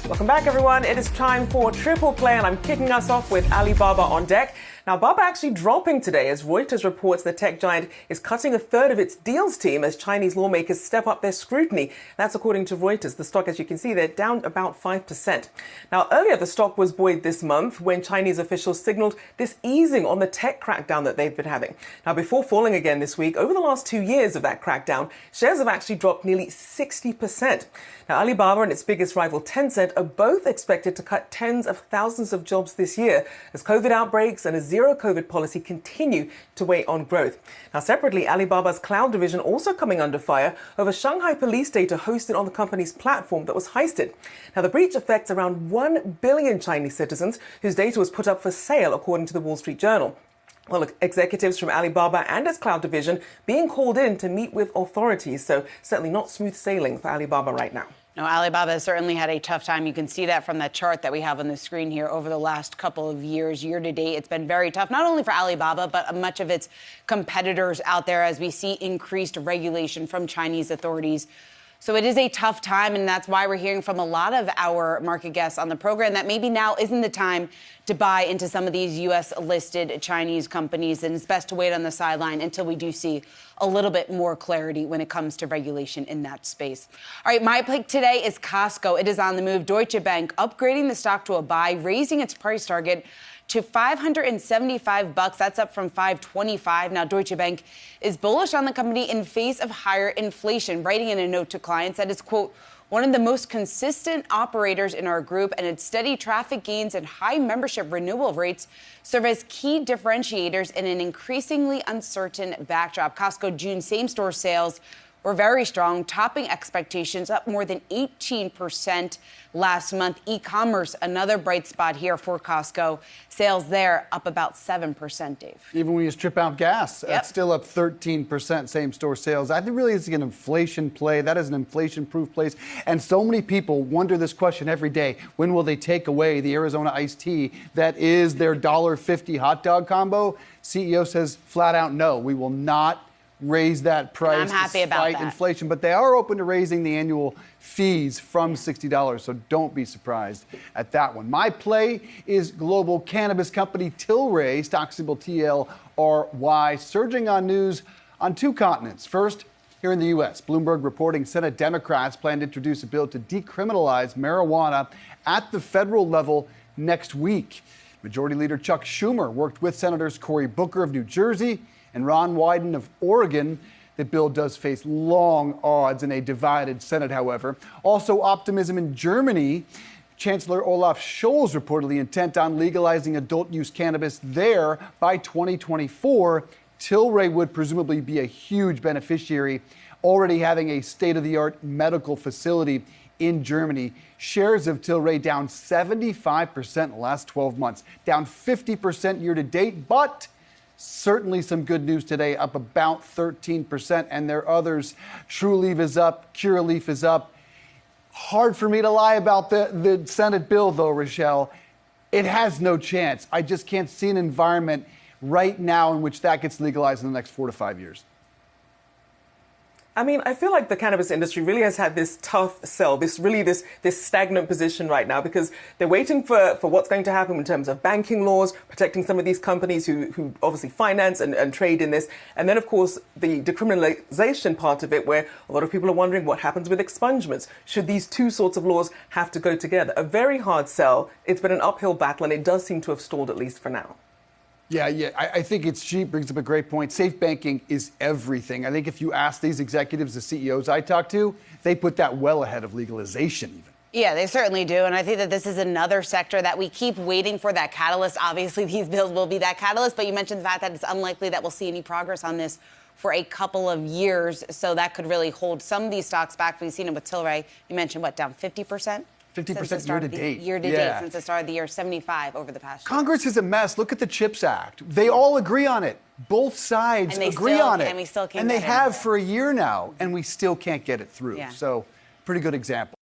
Welcome back, everyone. It is time for Triple Play, and I'm kicking us off with Alibaba on deck. Now, Baba actually dropping today as Reuters reports the tech giant is cutting a third of its deals team as Chinese lawmakers step up their scrutiny. That's according to Reuters. The stock, as you can see, they're down about 5%. Now, earlier, the stock was buoyed this month when Chinese officials signaled this easing on the tech crackdown that they've been having. Now, before falling again this week, over the last 2 years of that crackdown, shares have actually dropped nearly 60%. Now, Alibaba and its biggest rival Tencent are both expected to cut tens of thousands of jobs this year as COVID outbreaks and a zero-COVID policy continue to weigh on growth. Now, separately, Alibaba's cloud division also coming under fire over Shanghai police data hosted on the company's platform that was heisted. Now, the breach affects around 1 billion Chinese citizens whose data was put up for sale, according to the Wall Street Journal. Well, executives from Alibaba and its cloud division being called in to meet with authorities. So certainly not smooth sailing for Alibaba right now. No, Alibaba has certainly had a tough time. You can see that from that chart that we have on the screen here over the last couple of years. Year to date, it's been very tough, not only for Alibaba, but much of its competitors out there as we see increased regulation from Chinese authorities. So it is a tough time, and that's why we're hearing from a lot of our market guests on the program that maybe now isn't the time to buy into some of these U.S.-listed Chinese companies, and it's best to wait on the sideline until we do see a little bit more clarity when it comes to regulation in that space. All right, my pick today is Costco. It is on the move. Deutsche Bank upgrading the stock to a buy, raising its price target to $575. That's up from $525. Now, Deutsche Bank is bullish on the company in face of higher inflation, writing in a note to clients that it's, quote, one of the most consistent operators in our group, and its steady traffic gains and high membership renewal rates serve as key differentiators in an increasingly uncertain backdrop. Costco June same-store sales were very strong, topping expectations, up more than 18% last month. E-commerce, another bright spot here for Costco. Sales there up about 7%, Dave. Even when you strip out gas, it's still up 13% same-store sales. I think really it's an inflation play. That is an inflation-proof place. And so many people wonder this question every day. When will they take away the Arizona iced tea that is their $1.50 hot dog combo? CEO says flat out, no, we will not raise that price. I'm happy about that. Inflation, but they are open to raising the annual fees from $60, so don't be surprised at that one. My play is global cannabis company Tilray, stock symbol TLRY, surging on news on two continents. First, here in the U.S., Bloomberg reporting Senate Democrats plan to introduce a bill to decriminalize marijuana at the federal level next week. Majority Leader Chuck Schumer worked with Senators Cory Booker of New Jersey and Ron Wyden of Oregon. The bill does face long odds in a divided Senate, however. Also, optimism in Germany. Chancellor Olaf Scholz reportedly intent on legalizing adult-use cannabis there by 2024. Tilray would presumably be a huge beneficiary, already having a state-of-the-art medical facility in Germany. Shares of Tilray down 75% in the last 12 months, down 50% year-to-date, but certainly some good news today, up about 13%, and there are others. Trulieve is up, Curaleaf is up. Hard for me to lie about the Senate bill, though, Rochelle. It has no chance. I just can't see an environment right now in which that gets legalized in the next 4 to 5 years. I mean, I feel like the cannabis industry really has had this tough sell, this stagnant position right now, because they're waiting for what's going to happen in terms of banking laws, protecting some of these companies who obviously finance and trade in this. And then, of course, the decriminalization part of it, where a lot of people are wondering what happens with expungements. Should these two sorts of laws have to go together? A very hard sell. It's been an uphill battle, and it does seem to have stalled, at least for now. Yeah, I think she brings up a great point. Safe banking is everything. I think if you ask these executives, the CEOs I talk to, they put that well ahead of legalization even. Yeah, they certainly do. And I think that this is another sector that we keep waiting for that catalyst. Obviously, these bills will be that catalyst, but you mentioned the fact that it's unlikely that we'll see any progress on this for a couple of years. So that could really hold some of these stocks back. We've seen it with Tilray. You mentioned, down 50%? 50% year-to-date. Year-to-date, since the start of the year, 75 over the past year. Congress is a mess. Look at the CHIPS Act. They all agree on it. Both sides agree on it. And we still can't and they have for a year now, and we still can't get it through. Yeah. So, pretty good example.